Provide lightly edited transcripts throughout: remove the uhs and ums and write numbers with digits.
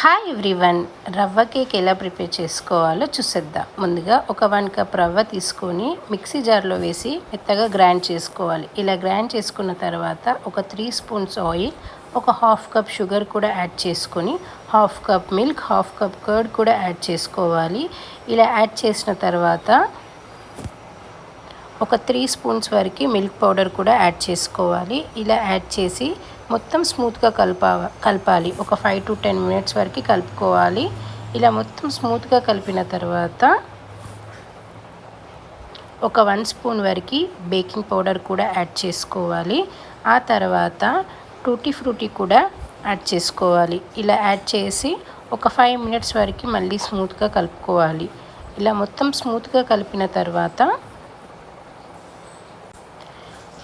Hi everyone, రవ్వ cake ఎలా prepare చేసుకోవాలో చూసేద్దాం. ముందుగా ఒక 1 కప్ రవ్వ తీసుకొని మిక్సీ జార్లో వేసి మెత్తగా గ్రైండ్ చేసుకోవాలి. ఇలా గ్రైండ్ చేసుకున్న తర్వాత ఒక 3 స్పూన్స్ ఆయిల్, ఒక హాఫ్ కప్ షుగర్ కూడా యాడ్ చేసుకొని, half cup milk, half cup curd కూడా యాడ్ చేసుకోవాలి. ఇలా యాడ్ చేసిన తర్వాత ఒక 3 స్పూన్స్ వరకు మిల్క్ పౌడర్ కూడా యాడ్ చేసుకోవాలి. ఇలా యాడ్ చేసి మొత్తం స్మూత్గా కలపాలి. ఒక 5 to 10 మినిట్స్ వరకు కలుపుకోవాలి. ఇలా మొత్తం స్మూత్గా కలిపిన తర్వాత ఒక 1 స్పూన్ వరకు బేకింగ్ పౌడర్ కూడా యాడ్ చేసుకోవాలి. ఆ తర్వాత టూటీ ఫ్రూటీ కూడా యాడ్ చేసుకోవాలి. ఇలా యాడ్ చేసి ఒక 5 మినిట్స్ వరకు మళ్ళీ స్మూత్గా కలుపుకోవాలి. ఇలా మొత్తం స్మూత్గా కలిపిన తర్వాత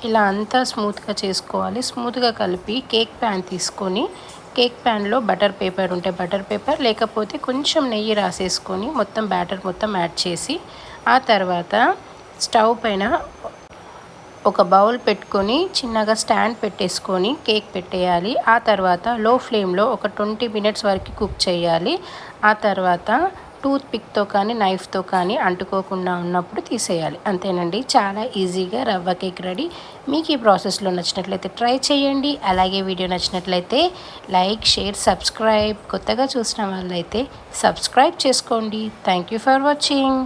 ఇలా అంతా స్మూత్గా చేసుకోవాలి. స్మూత్గా కలిపి కేక్ ప్యాన్ తీసుకొని, కేక్ ప్యాన్లో బటర్ పేపర్ ఉంటే బటర్ పేపర్, లేకపోతే కొంచెం నెయ్యి రాసేసుకొని మొత్తం బ్యాటర్ మొత్తం యాడ్ చేసి, ఆ తర్వాత స్టవ్ పైన ఒక బౌల్ పెట్టుకొని చిన్నగా స్టాండ్ పెట్టేసుకొని కేక్ పెట్టేయాలి. ఆ తర్వాత లో ఫ్లేమ్లో ఒక 20 మినిట్స్ వరకు కుక్ చేయాలి. ఆ తర్వాత టూత్ పిక్తో కానీ నైఫ్తో కానీ అంటుకోకుండా ఉన్నప్పుడు తీసేయాలి. అంతేనండి, చాలా ఈజీగా రవ్వ కేక్ రెడీ. మీకు ఈ ప్రాసెస్లో నచ్చినట్లయితే ట్రై చేయండి. అలాగే వీడియో నచ్చినట్లయితే లైక్, షేర్, సబ్స్క్రైబ్. కొత్తగా చూసిన వాళ్ళైతే సబ్స్క్రైబ్ చేసుకోండి. Thank you for watching.